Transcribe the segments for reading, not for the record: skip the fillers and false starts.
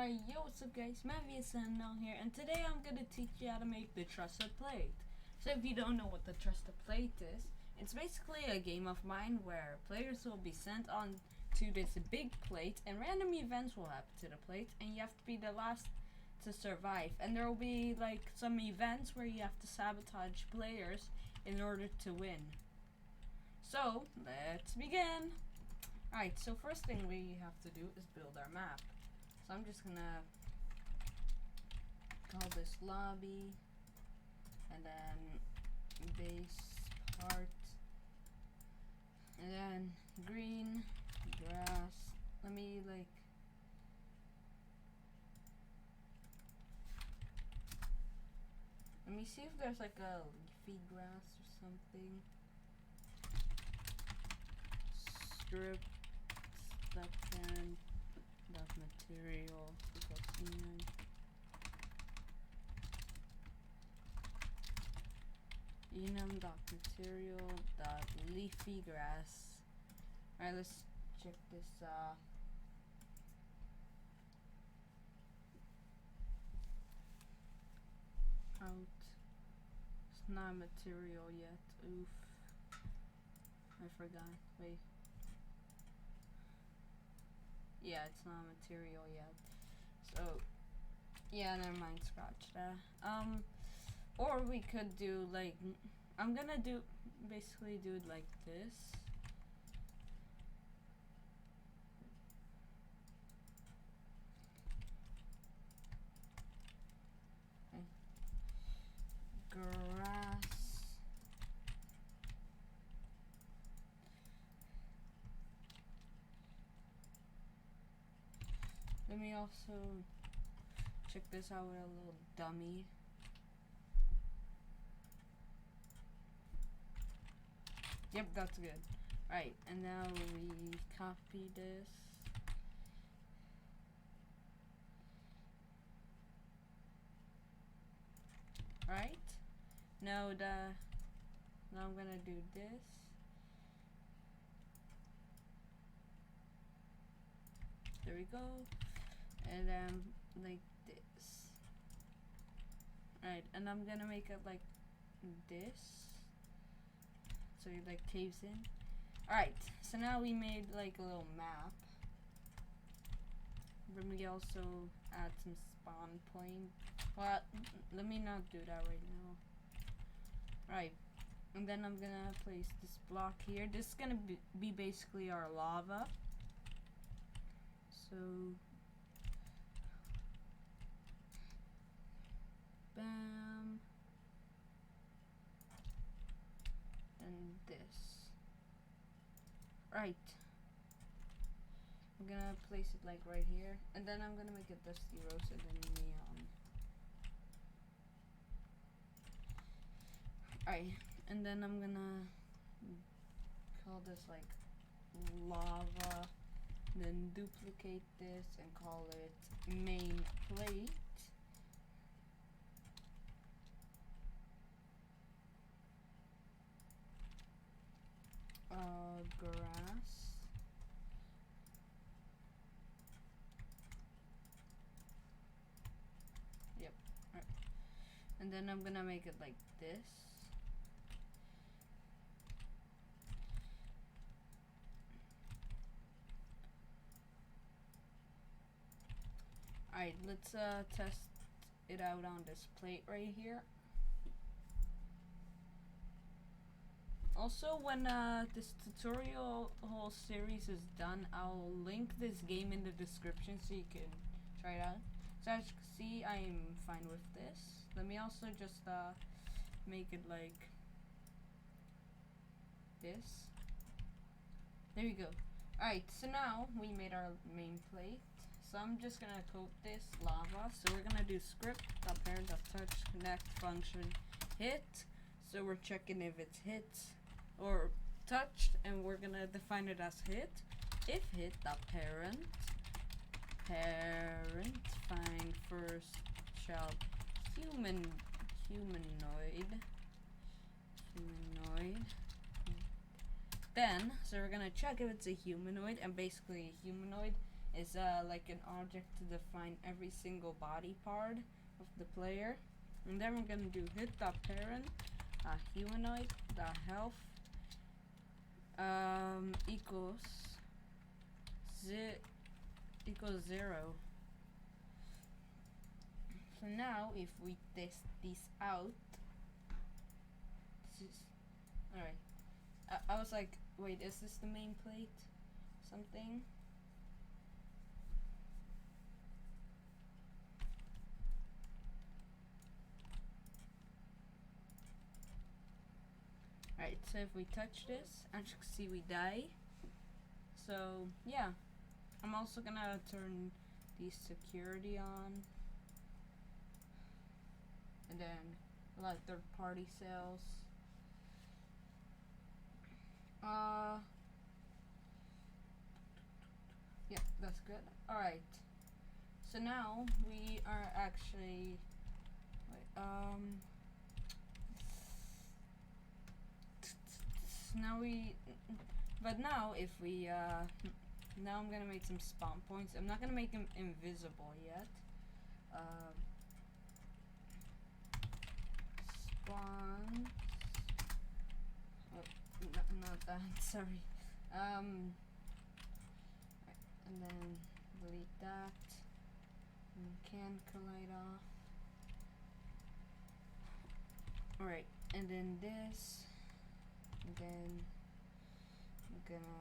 Alright, yo, what's up guys, MattVSNNL here, and today I'm going to teach you how to make the trusted plate. So if you don't know what the trusted plate is, it's basically a game of mine where players will be sent on to this big plate and random events will happen to the plate and you have to be the last to survive. And there will be like some events where you have to sabotage players in order to win. So, let's begin! Alright, so first thing we have to do is build our map. So I'm just gonna call this lobby and then base part and then green grass. Let me see if there's like a leafy grass or something. Strip stuff and dot material enum dot material dot leafy grass. Alright, let's check this out. It's not material yet. Oof. I forgot. Wait. Yeah, it's not material yet. So, yeah, never mind, scratch that. Or we could do like, I'm gonna basically do it like this. Okay. Grass. Let me also check this out with a little dummy. Yep, that's good. Alright, and now we copy this. Alright. Now I'm gonna do this. There we go. And then like this. Alright, and I'm gonna make it like this. So it like caves in. Alright, so now we made like a little map. Let me also add some spawn point. Well, let me not do that right now. Alright, and then I'm gonna place this block here. This is gonna be basically our lava. So, bam, and this. Right. I'm gonna place it like right here, and then I'm gonna make it dusty roasted and neon. Alright, and then I'm gonna call this like lava. Then duplicate this and call it main plate. Grass. Yep. Right. And then I'm gonna make it like this. Alright, let's test it out on this plate right here. Also, when this tutorial whole series is done, I'll link this game in the description so you can try it out. So as you can see, I'm fine with this. Let me also just make it like this. There you go. Alright, so now we made our main plate. So I'm just gonna coat this lava. So we're gonna do script.parent.touch connect function hit. So we're checking if it's hit or touched, and we're gonna define it as hit. If hit, parent find first child humanoid. Then, so we're gonna check if it's a humanoid, and basically a humanoid is like an object to define every single body part of the player. And then we're gonna do hit.parent humanoid health equals 0. So now if we test this out, this is alright. I was like, wait, is this the main plate? Something? Alright, so if we touch this, as you can see, we die. So, yeah. I'm also gonna turn the security on. And then, like, third-party sales. Yeah, that's good. Alright. So now, we are actually... Wait, now if we now I'm gonna make some spawn points. I'm not gonna make them invisible yet. Spawn. Oh, not that. Sorry. And then delete that. And can collide off. Alright, and then this. And then I'm gonna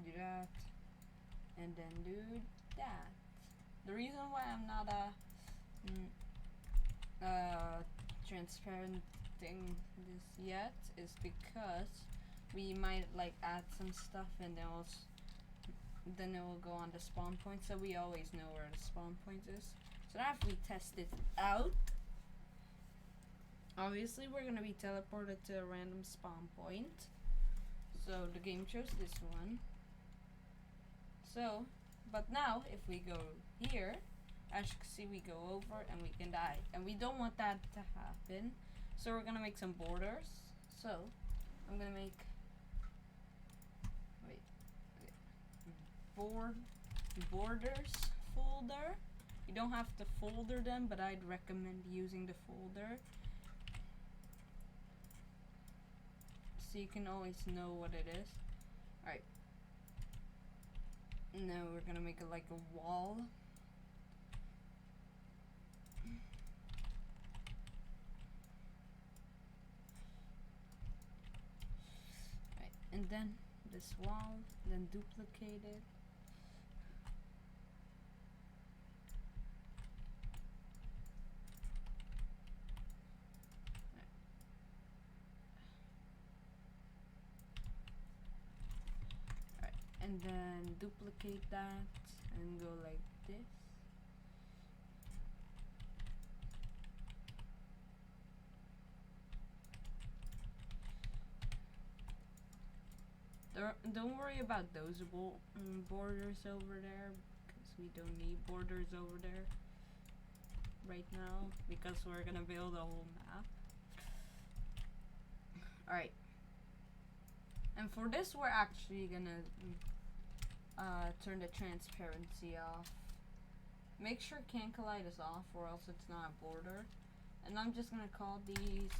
do that, and then do that. The reason why I'm not transparenting this yet is because we might like add some stuff, and then it will go on the spawn point, so we always know where the spawn point is. So now if we test it out, obviously we're gonna be teleported to a random spawn point. So the game chose this one. So, but now if we go here, as you can see, we go over and we can die. And we don't want that to happen. So we're gonna make some borders. So I'm gonna make borders folder. You don't have to folder them, but I'd recommend using the folder, so you can always know what it is. Alright. Now we're gonna make it like a wall. Right, and then this wall, then duplicate it. And then duplicate that and go like this. Don't worry about those borders over there, because we don't need borders over there right now, because we're gonna build a whole map. Alright. And for this, we're actually gonna turn the transparency off. Make sure can collide is off, or else it's not a border. And I'm just gonna call these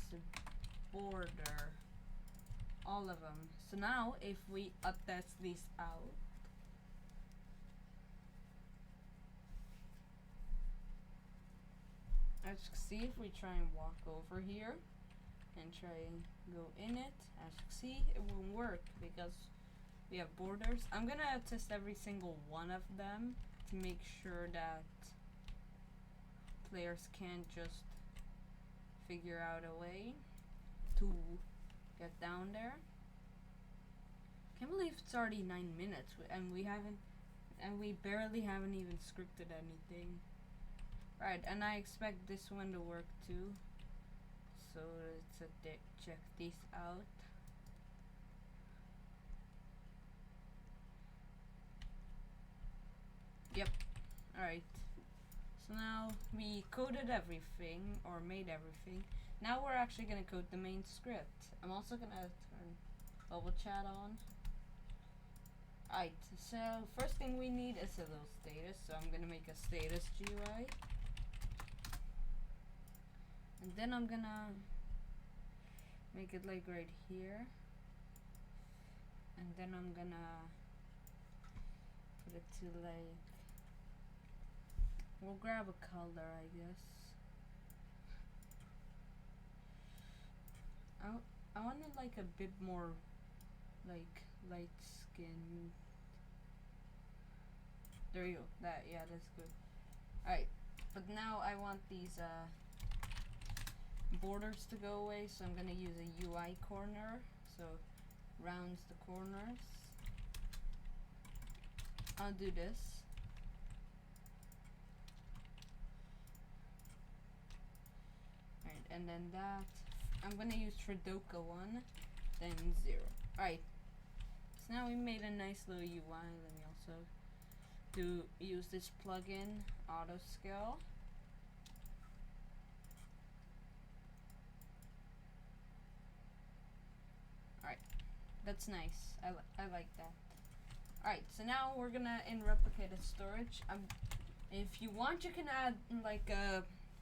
border, all of them. So now if we test these out, as you can see, if we try and walk over here and try and go in it, as you can see, it won't work because we have borders. I'm gonna test every single one of them to make sure that players can't just figure out a way to get down there. Can't believe it's already 9 minutes and we barely haven't even scripted anything. Right, and I expect this one to work too. So let's check these out. Yep. Alright. So now we coded everything, or made everything. Now we're actually gonna code the main script. I'm also gonna turn bubble chat on. Alright, so first thing we need is a little status, so I'm gonna make a status GUI. And then I'm gonna make it like right here. And then I'm gonna put it to like, we'll grab a color, I guess. I want it like a bit more like light skin. There you go. Yeah, that's good. Alright, but now I want these borders to go away, so I'm gonna use a UI corner, so rounds the corners. I'll do this. Alright, and then that. I'm gonna use Tradoka 1, then 0. Alright, so now we made a nice little UI. Let me also use this plugin, Auto Scale. Alright, that's nice. I like that. Alright, so now we're gonna in replicated storage. If you want, you can add like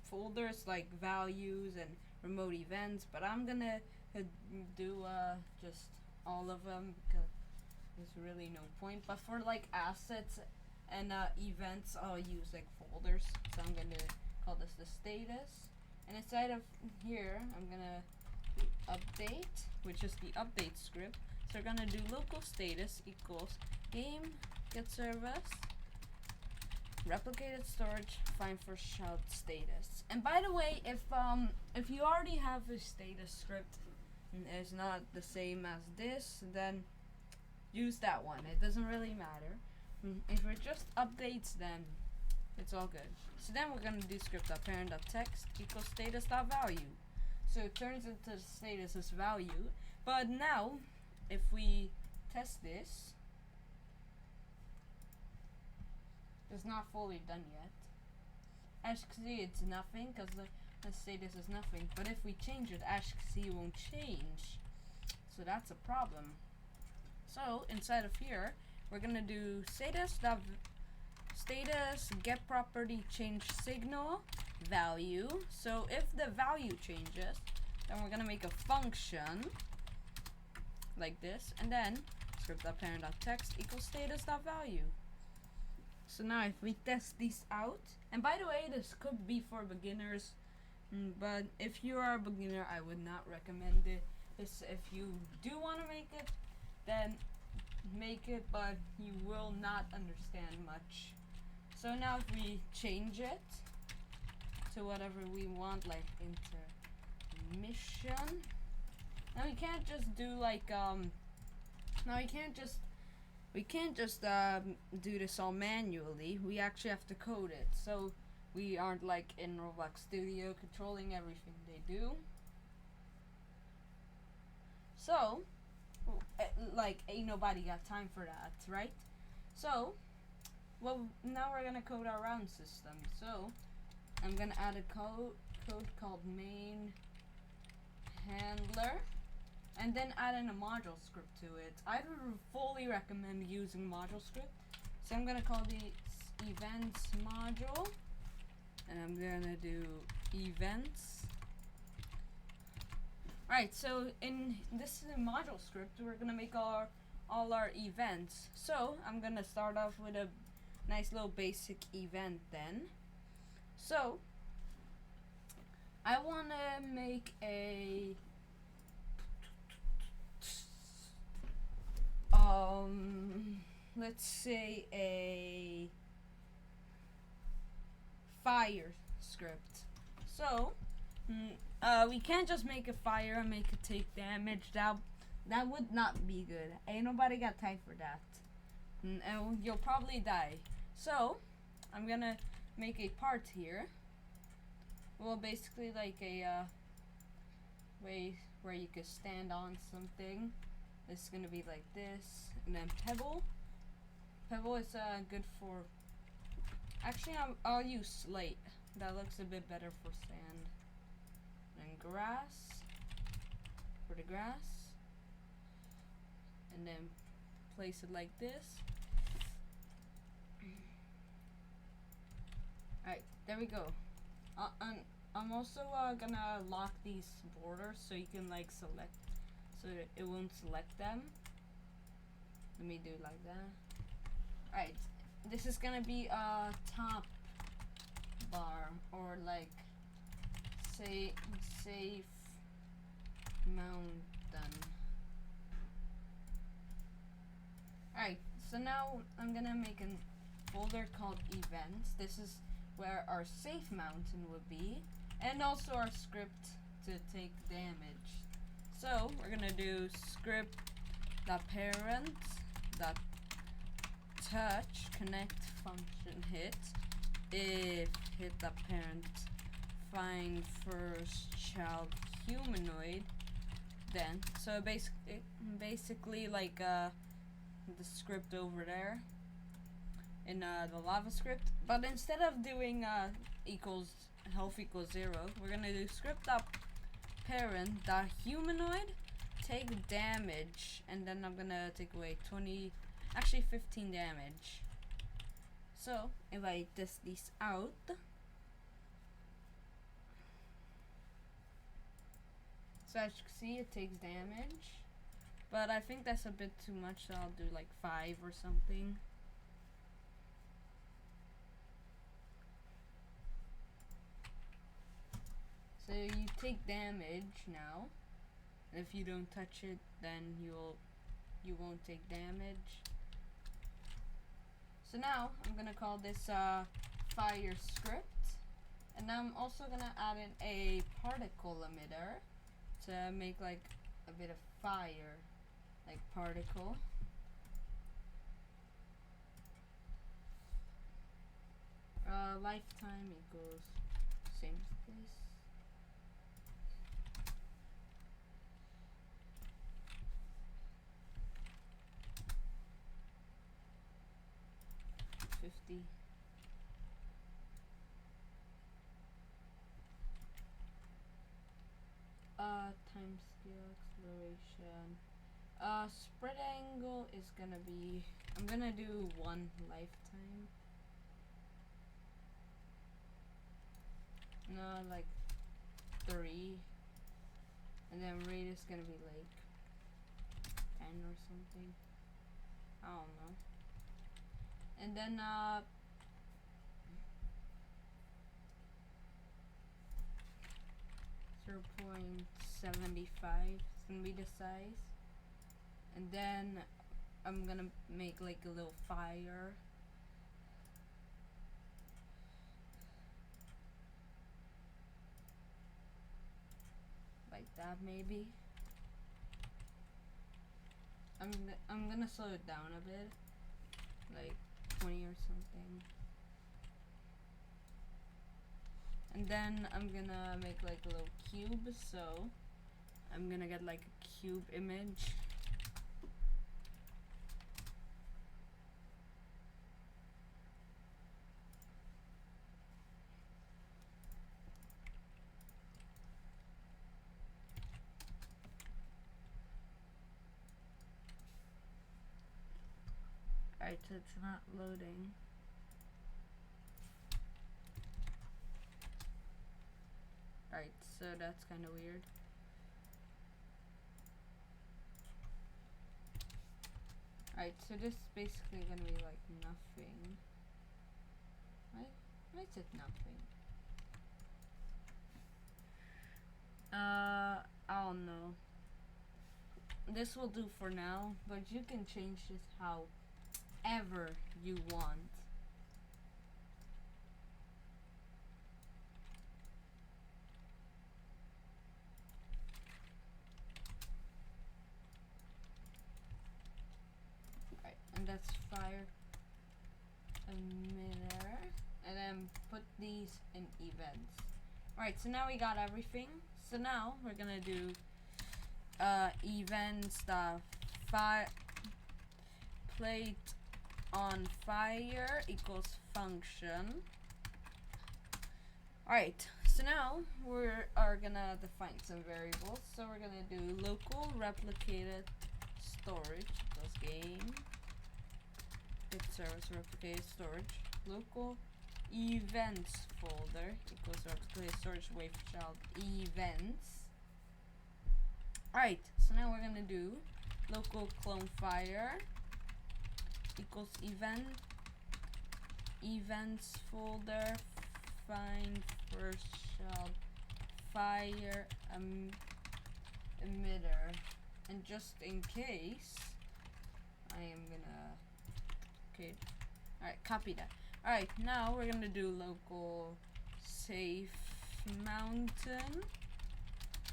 folders like values and remote events, but I'm gonna do just all of them because there's really no point. But for like assets and events, I'll use like folders. So I'm gonna call this the status, and inside of here I'm gonna do update, which is the update script. So we're gonna do local status equals game get service replicated storage find for shout status. And by the way, if you already have a status script and it's not the same as this, then use that one. It doesn't really matter. If it just updates, then it's all good. So then we're gonna do script.parent.text equals status.value. So it turns into the status as value. But now, if we test this, it's not fully done yet. As you can see, it's nothing because the status is nothing. But if we change it, as you can see, it won't change. So that's a problem. So inside of here, we're gonna do status get property change signal value. So if the value changes, then we're gonna make a function like this, and then script.parent.text equals status.value. So now if we test these out, and by the way, this could be for beginners, but if you are a beginner, I would not recommend it. If you do want to make it, then make it, but you will not understand much. So now if we change it to whatever we want, like intermission, now we can't just do like we can't just do this all manually. We actually have to code it. So we aren't like in Roblox Studio controlling everything they do. So like ain't nobody got time for that, right? So well, now we're gonna code our round system. So I'm gonna add a code called main handler, and then add in a module script to it. I would fully recommend using module script. So I'm gonna call the events module, and I'm gonna do events. Alright, so in this module script, we're gonna make all our events. So I'm gonna start off with a nice little basic event then. So I wanna make a let's say a fire script. So we can't just make a fire and make it take damage. That would not be good. Ain't nobody got time for that. And you'll probably die. So I'm gonna make a part here. Well, basically like a way where you could stand on something. This is gonna be like this, and then pebble. Pebble is good for. Actually, I'll use slate. That looks a bit better for sand. And grass for the grass, and then place it like this. Alright, there we go. I'm also gonna lock these borders so you can like select, so that it won't select them. Let me do it like that. Alright, this is gonna be a top bar, or like say safe mountain. Alright, so now I'm gonna make a folder called events. This is where our safe mountain would be, and also our script to take damage. So we're gonna do script .parent .touch connect function hit if hit .parent find first child humanoid, then so basically like the script over there in the lava script, but instead of doing equals health equals 0, we're gonna do script .parent .humanoid take damage, and then I'm gonna take away 15 damage. So if I test these out, so as you can see, it takes damage, but I think that's a bit too much, so I'll do like 5 or something. So you take damage now. If you don't touch it, then you won't take damage. So now I'm gonna call this fire script, and now I'm also gonna add in a particle emitter to make like a bit of fire, like particle. Lifetime equals same as this. Time scale acceleration. Spread angle is gonna be, I'm gonna do 1 lifetime. No, like 3. And then rate is gonna be like 10 or something. I don't know. And then 0.75 is gonna be the size, and then I'm gonna make like a little fire. Like that maybe. I'm gonna slow it down a bit, like 20 or something. And then I'm gonna make like a little cube, so I'm gonna get like a cube image. Alright, so it's not loading. Alright, so that's kind of weird. Alright, so this is basically gonna be like nothing. Why is it nothing? I don't know. This will do for now, but you can change this however you want. And that's fire emitter, and then put these in events. Alright, so now we got everything. So now we're gonna do events plate on fire equals function. Alright, so now we are gonna define some variables. So we're gonna do local replicated storage equals game get service replicated storage local events folder equals replicated storage wave child events. Alright, so now we're gonna do local clone fire equals events folder find first child fire emitter, and just in case I am gonna alright, copy that. Alright, now we're gonna do local safe mountain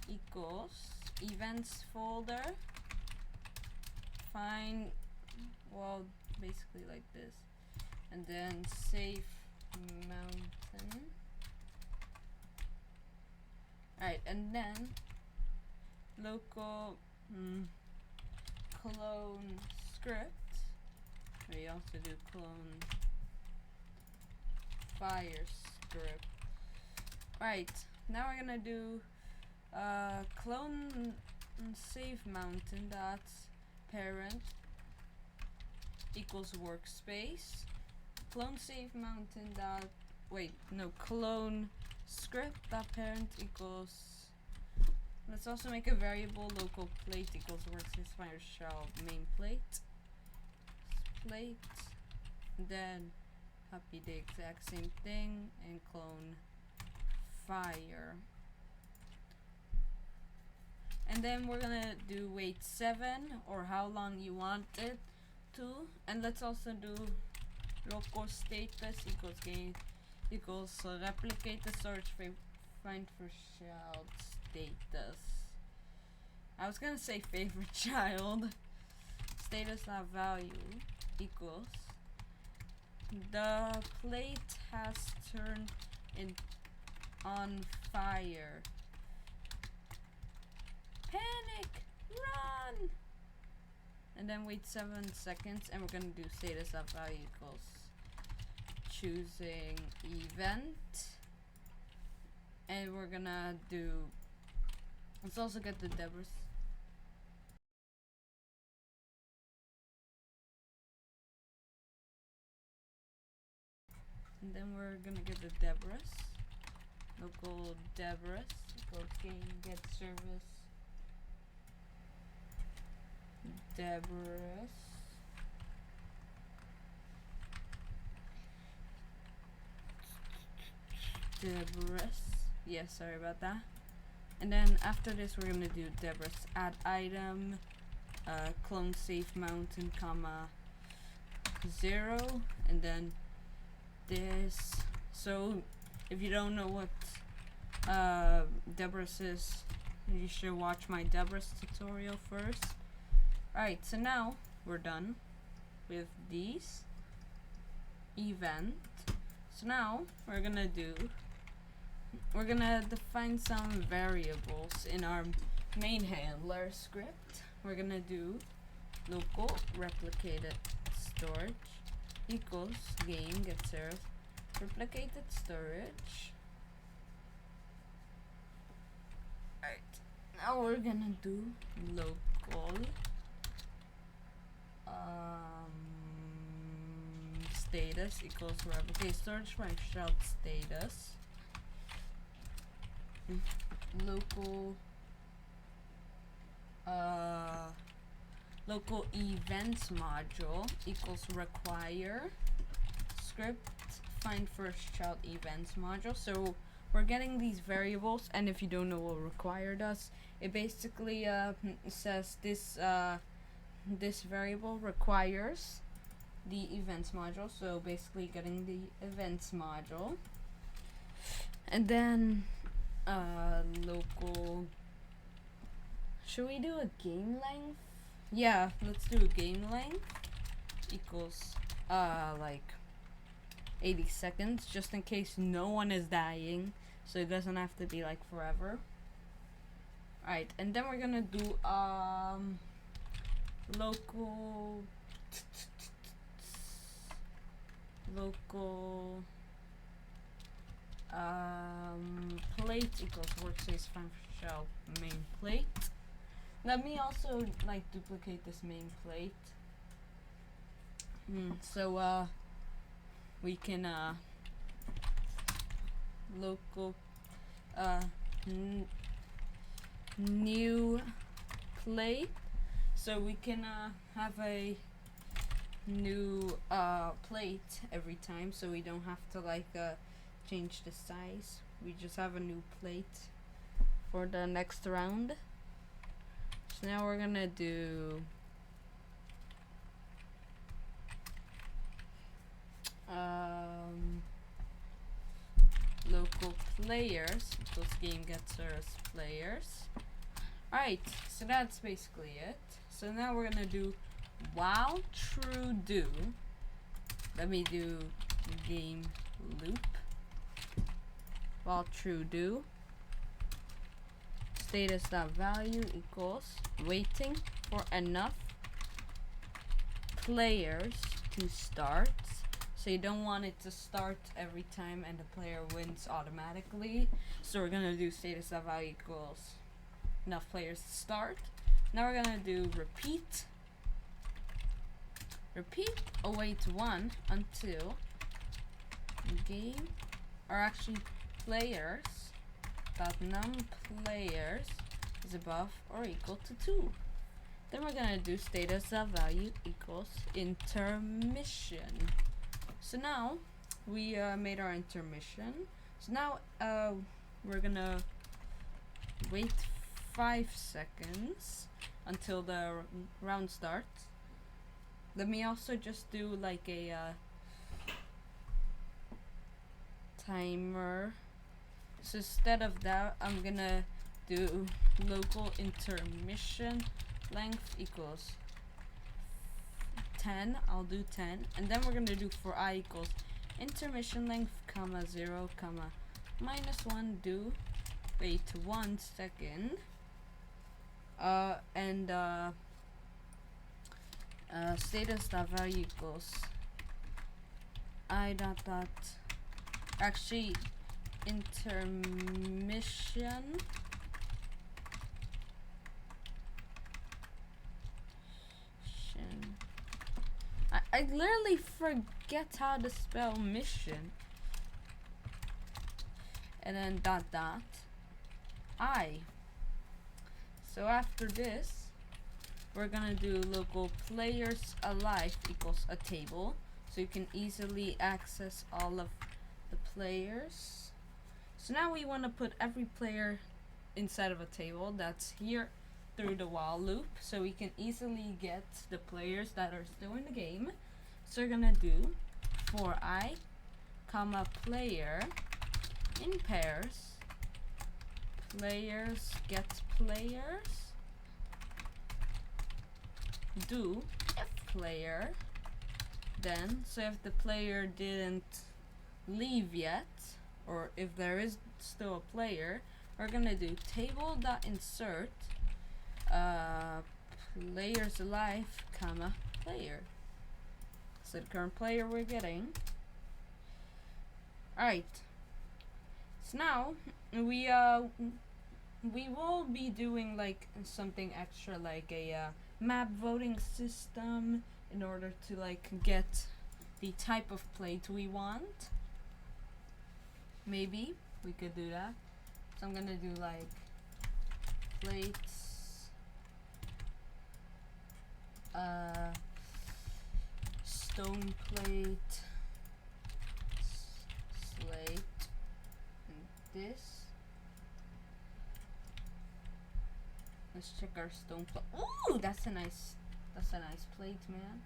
equals events folder find, well, basically like this, and then safe mountain. Alright, and then local clone script. We also do clone fire script. Right, now we're gonna do clone save mountain dot parent equals workspace. Clone save mountain dot clone script dot parent equals, let's also make a variable local plate equals workspace fire shell main plate, then copy the exact same thing and clone fire. And then we're gonna do wait 7 or how long you want it to, and let's also do local status equals game equals replicate the storage find for child status. I was gonna say favorite child. Status value equals the plate has turned on fire. Panic! Run! And then wait 7 seconds, and we're gonna do status value equals choosing event, and we're gonna do, let's also get the Debris. And then we're gonna get the Debris. Local Debris equals game get service Debris. Yeah, sorry about that. And then after this we're gonna do Debris add item clone safe mountain comma 0, and then this. So if you don't know what Debris is, you should watch my Debris tutorial first. Alright, so now we're done with these event. So now we're gonna define some variables in our main handler script. We're gonna do local replicated storage equals game get served replicated storage. Alright, now we're gonna do local status equals replicated storage by child status. Local local events module equals require script find first child events module. So we're getting these variables, and if you don't know what require does, it basically says this this variable requires the events module, so basically getting the events module. And then local, should we do a game length? Yeah, let's do a game length equals like 80 seconds, just in case no one is dying, so it doesn't have to be like forever. Alright, and then we're gonna do local plate equals workspace function main plate. Let me also like duplicate this main plate So we can local new plate, so we can have a new plate every time, so we don't have to like change the size. We just have a new plate for the next round. So now we're gonna do local players. This game gets us players. Alright, so that's basically it. So now we're gonna do while true do. Let me do game loop. While true do. Status.value equals waiting for enough players to start. So you don't want it to start every time and the player wins automatically. So we're gonna do status.value equals enough players to start. Now we're gonna do repeat await one until game, or actually players dot num players is above or equal to 2. Then we're gonna do status.value equals intermission. So now we made our intermission. So now we're gonna wait 5 seconds until the round starts. Let me also just do like a timer. So instead of that, I'm gonna do local intermission length equals 10. I'll do 10, and then we're gonna do for I equals intermission length comma 0 comma -1. Do wait 1 second. And status.value equals I dot actually intermission I literally forget how to spell mission. And then dot I. So after this, we're gonna do local players alive equals a table, so you can easily access all of the players. So now we want to put every player inside of a table that's here through the while loop, so we can easily get the players that are still in the game. So we're gonna do for I comma player in pairs, players gets players, do if player, then so if the player didn't leave yet, or if there is still a player, we're gonna do table.insert players alive comma player. So the current player we're getting. Alright, so now we will be doing like something extra, like a map voting system, in order to like get the type of plate we want. Maybe we could do that. So I'm gonna do like plates stone plate slate and this. Let's check our stone plate. Ooh, that's a nice plate, man.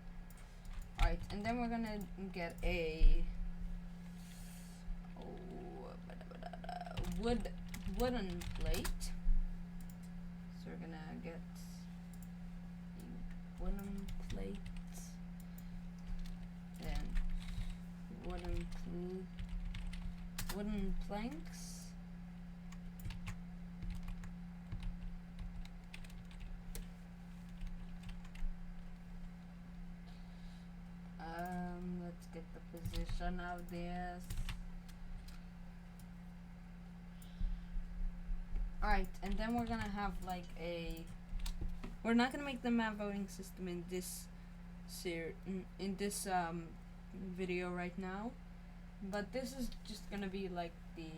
Alright, and then we're gonna get a wooden plate. So we're gonna get a wooden plate, then wooden planks, let's get the position of this. Alright, and then we're gonna have like we're not gonna make the map voting system in this video right now, but this is just gonna be like the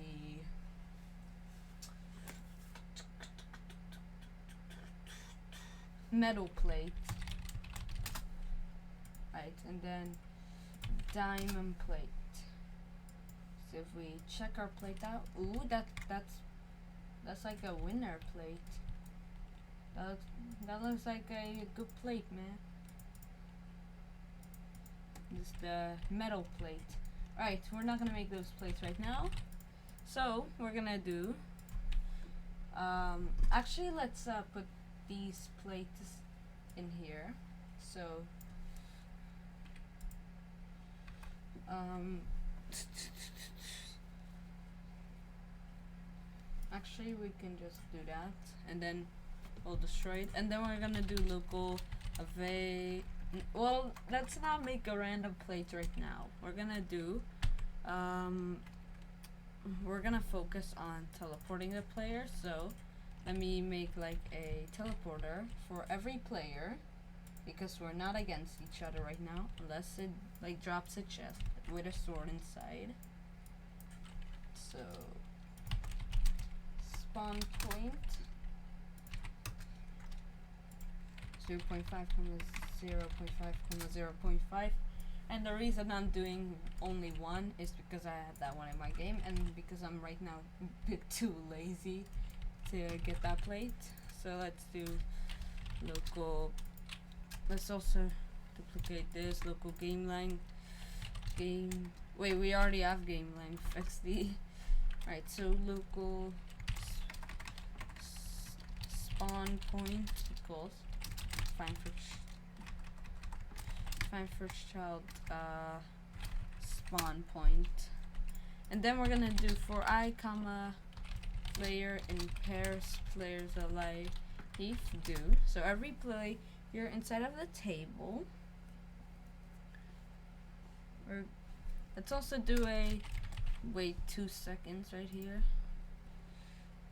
metal plate, right, and then diamond plate. So if we check our plate out, ooh, that's like a winner plate. That looks like a good plate, man. This is the metal plate. Alright, we're not gonna make those plates right now. So we're gonna do actually let's put these plates in here. So actually we can just do that and then we'll destroy it, and then we're gonna do local well, let's not make a random plate right now. We're gonna do we're gonna focus on teleporting the player. So let me make like a teleporter for every player, because we're not against each other right now, unless it like drops a chest with a sword inside. So spawn point 0.5, 0.5, 0.5, and the reason I'm doing only one is because I had that one in my game, and because I'm right now a bit too lazy to get that plate. So let's do local. Let's also duplicate this local game length. Wait, we already have game length XD. Right, so local spawn point equals find first child spawn point, and then we're gonna do for I comma player in pairs players alive if do. So every player inside of the table. Or let's also do a wait 2 seconds right here,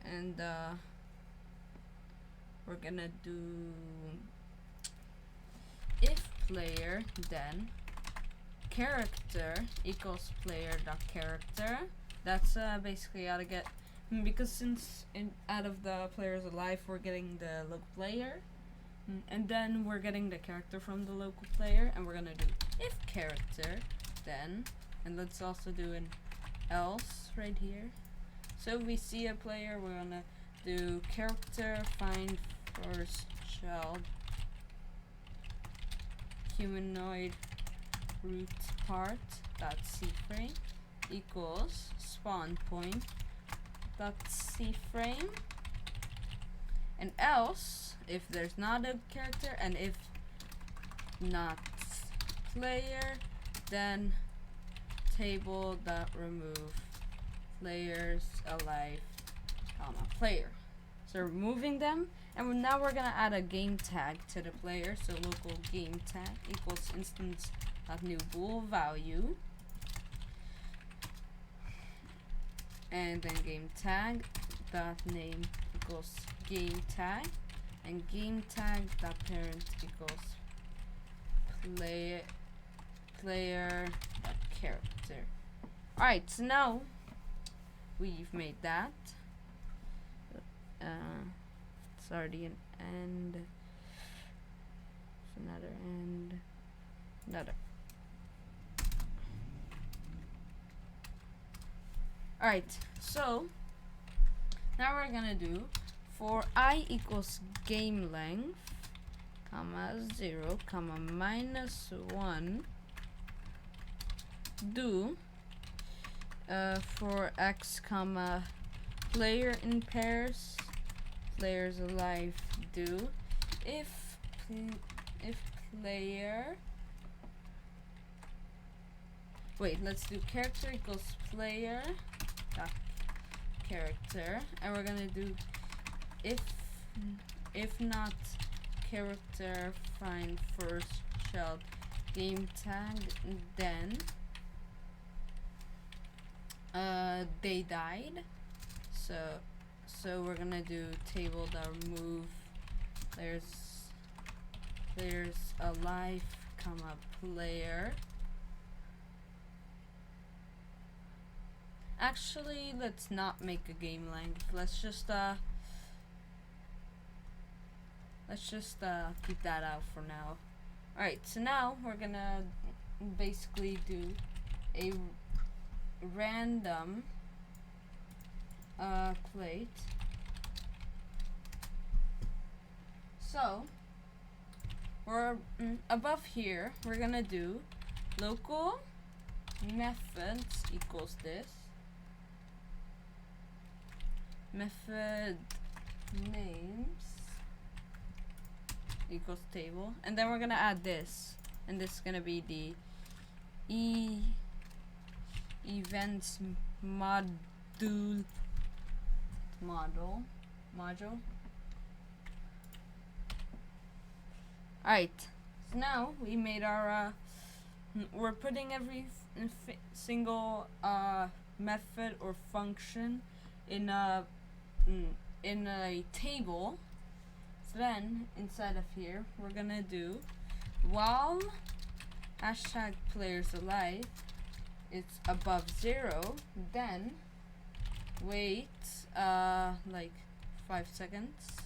and we're gonna do if player then character equals player dot character. That's basically how to get, because since out of the players alive we're getting the local player, and then we're getting the character from the local player, and we're gonna do if character then, and let's also do an else right here. So if we see a player, we're gonna do character find first child humanoid root part dot cframe equals spawn point dot cframe, and else if there's not a character, and if not player, then table dot remove players alive comma player. So removing them, and now we're gonna add a game tag to the player. So local game tag equals instance of new bool value, and then game tag dot name equals game tag, and game tag dot parent equals player dot character. Alright, so now we've made that. It's already an end. It's another end. Another. Alright, so now we're gonna do for I equals game length, comma 0, comma -1, do for x, comma player in pairs, players alive do, if player, wait, let's do character equals player dot character, and we're gonna do if not character find first child game tag, then they died. So we're gonna do table dot remove players alive comma player. Actually, let's not make a game length. Let's just keep that out for now. Alright, so now we're gonna basically do a random plate. So we're above here, we're gonna do local methods equals this. Method names equals table, and then we're gonna add this, and this is gonna be the events module. Alright, so now we made our we're putting every single method or function in a table. So then inside of here we're gonna do while hashtag players alive it's above 0, then wait like 5 seconds.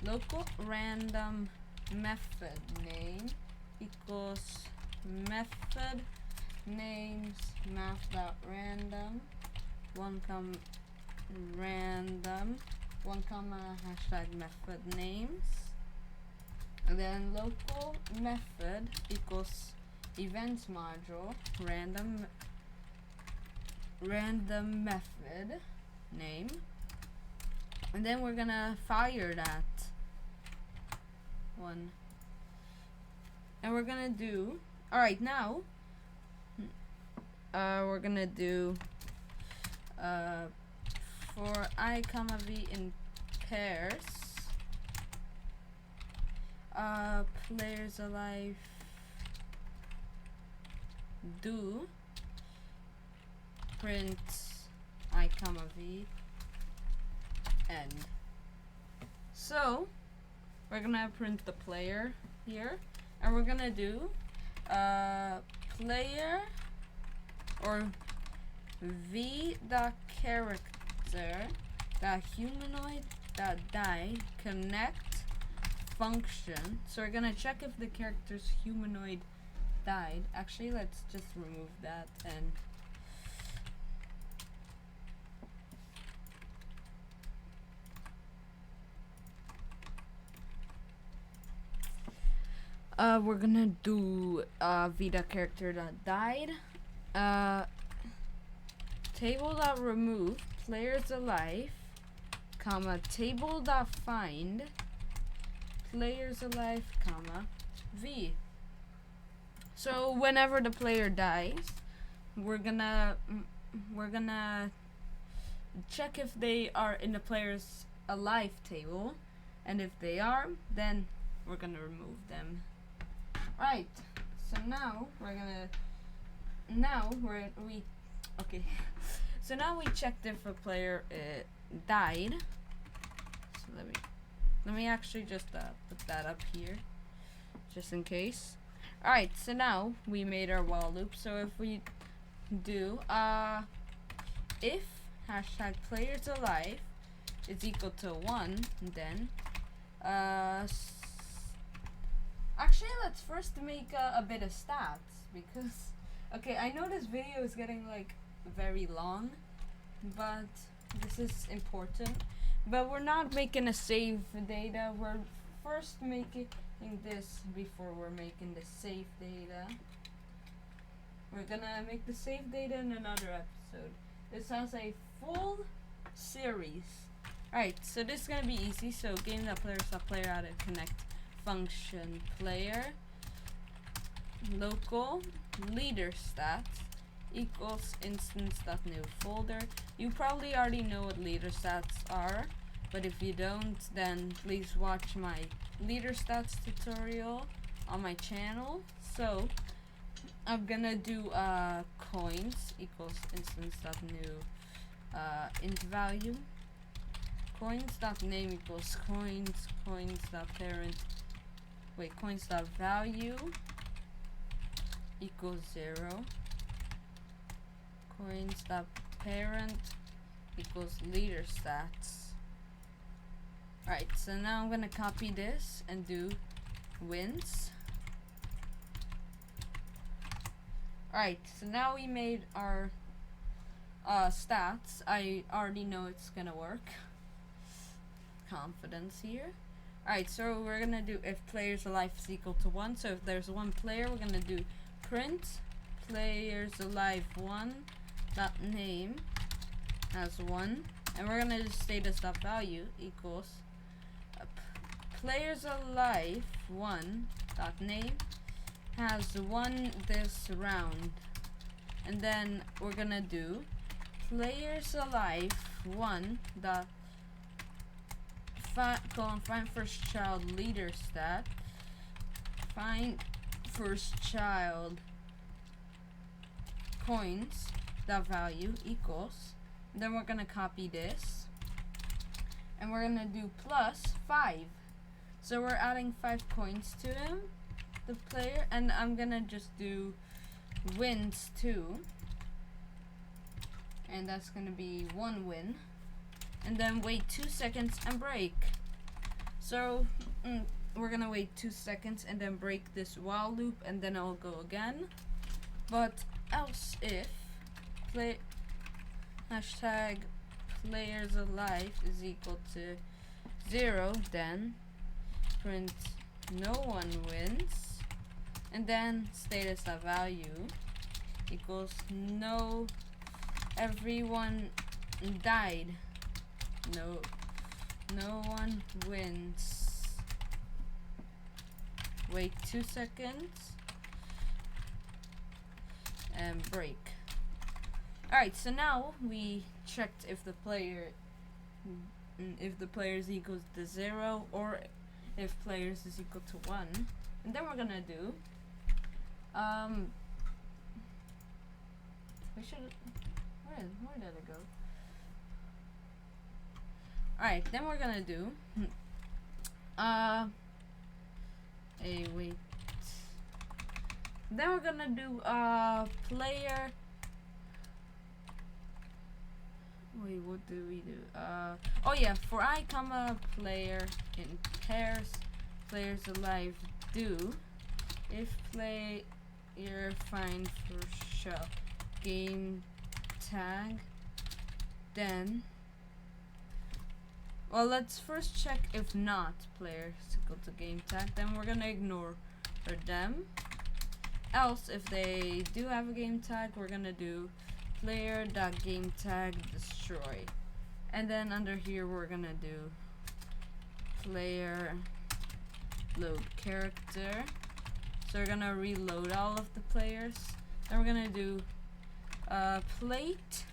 Local random method name equals method names math.random 1, random 1, hashtag method names, and then local method equals events module random method name, and then we're gonna fire that one, and we're gonna do now we're gonna do for I comma v in pairs players alive do print I comma v end. So we're gonna print the player here, and we're gonna do player or v dot character dot humanoid dot die connect function. So we're gonna check if the character's humanoid died. Actually, let's just remove that and we're gonna do v.character.died table.remove players alive comma table.find players alive comma v. So whenever the player dies, we're gonna check if they are in the players alive table, and if they are, then we're gonna remove them. Right, so now we're gonna so now we checked if a player died. So let me actually just put that up here just in case. Alright, so now we made our while loop. So if we do if hashtag players alive is equal to 1, then actually, let's first make a bit of stats, because okay, I know this video is getting like very long, but this is important. But we're not making a save data. We're first making this before we're making the save data. We're gonna make the save data in another episode. This has a full series. Alright, so this is gonna be easy. So game.players.player out of connect function player local leader stats equals instance.new folder. You probably already know what leader stats are, but if you don't, then please watch my leader stats tutorial on my channel. So I'm gonna do coins equals instance.new int value coins.name equals coins.parent, wait, coins.value equals 0, coins.parent equals leader stats. Alright, so now I'm gonna copy this and do wins. Alright, so now we made our stats. I already know it's gonna work. Confidence here. Alright, so we're gonna do if players alive is equal to 1. So if there's one player, we're gonna do print players alive 1 dot name as 1, and we're gonna just status dot value equals players alive 1 dot name has won this round, and then we're gonna do players alive 1 dot find first child leader stat, find first child coins dot value equals, and then we're gonna copy this and we're gonna do plus 5. So we're adding 5 coins to him, the player, and I'm gonna just do wins 2, and that's gonna be 1 win, and then wait 2 seconds and break. So we're gonna wait 2 seconds and then break this while loop, and then I'll go again. But else if hashtag players alive is equal to 0, then print no one wins, and then status dot value equals no everyone died, no one wins. Wait 2 seconds and break. Alright, so now we checked if the player is equals to 0 or if players is equal to 1, and then we're gonna do we should where did it go? Alright, then we're gonna do wait. Then we're gonna do player. Wait, what do we do? Oh yeah, for I comma player in pairs, players alive do if player find first shell game tag, then well, let's first check if not player is equal to game tag, then we're gonna ignore them. Else if they do have a game tag, we're gonna do player.gameTag destroy, and then under here we're gonna do player load character. So we're gonna reload all of the players. Then we're gonna do plate.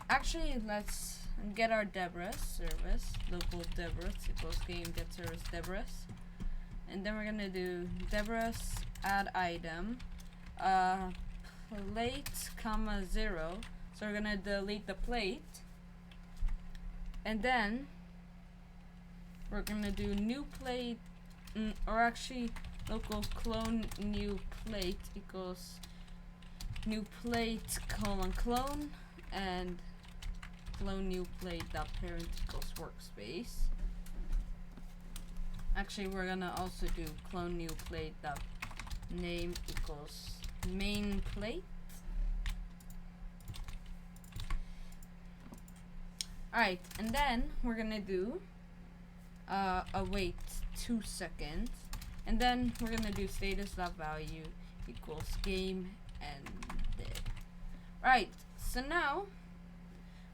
Actually, let's get our Deborah service, local Deborah equals game get service Deborah, and then we're gonna do Deborah add item plate comma 0. So we're gonna delete the plate, and then we're gonna do new plate, or actually local clone new plate equals new plate clone, and clone new plate dot parent equals workspace. Actually, we're gonna also do clone new plate dot name equals main plate. Alright, and then we're gonna do wait 2 seconds, and then we're gonna do status dot value equals game ended. Right, so now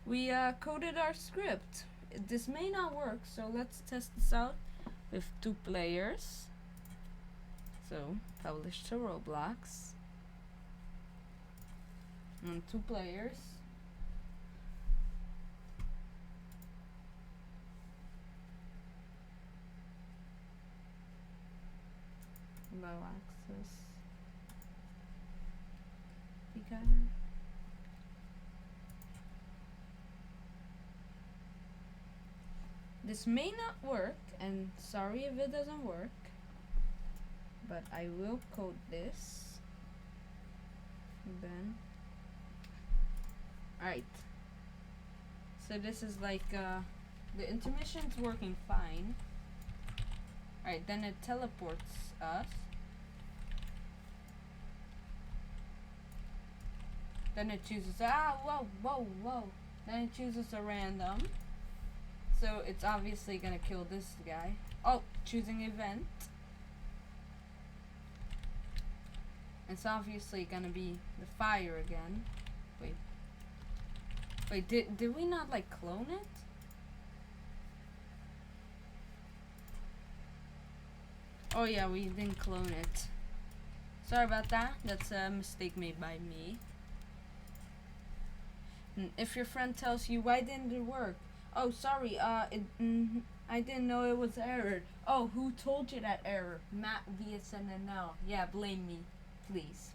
we coded our script. This may not work, so let's test this out with 2 players. So publish to Roblox and 2 players. Low access. You got it. this may not work, and sorry if it doesn't work, but I will code this. And then, alright. So this is like, the intermission's working fine. Alright, then it teleports us. Then it chooses, whoa. Then it chooses a random. So it's obviously gonna kill this guy. Oh, choosing event. It's obviously gonna be the fire again. Wait, did we not like clone it? Oh yeah, we didn't clone it. Sorry about that. That's a mistake made by me. And if your friend tells you, why didn't it work? Oh, sorry, I didn't know it was error. Oh, who told you that error? MattVSNNL. Yeah, blame me. Please,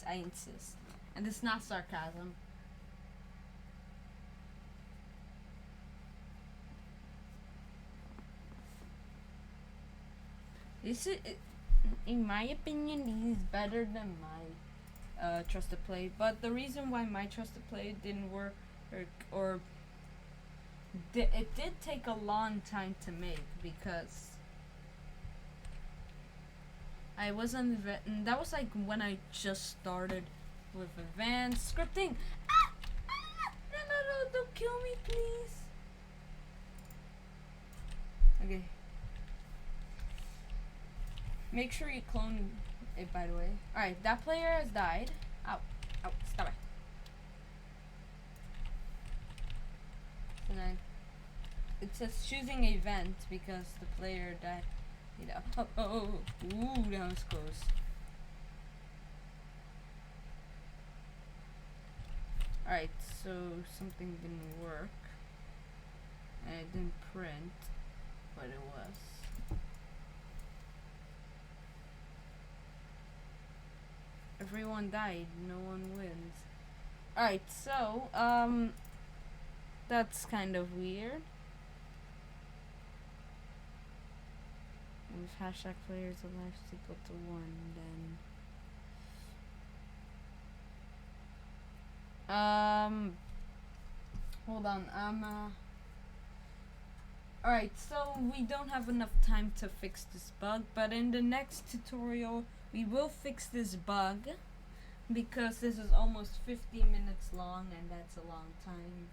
I insist. And it's not sarcasm. This is, in my opinion, this is better than my trusted play. But the reason why my trusted play didn't work, or it did take a long time to make, because I wasn't, and that was like when I just started with advanced scripting. No, don't kill me, please. Okay. Make sure you clone it, by the way. Alright, that player has died. Ow, stop it. So then, it says choosing event because the player died. You know. Ooh, that was close. Alright, so something didn't work. And it didn't print what it was. Everyone died, no one wins. Alright, so, that's kind of weird. If hashtag players alive is equal to 1, then hold on, alright, so we don't have enough time to fix this bug, but in the next tutorial we will fix this bug, because this is almost 50 minutes long, and that's a long time.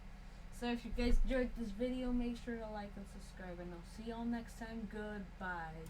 So if you guys enjoyed this video, make sure to like and subscribe, and I'll see y'all next time. Goodbye.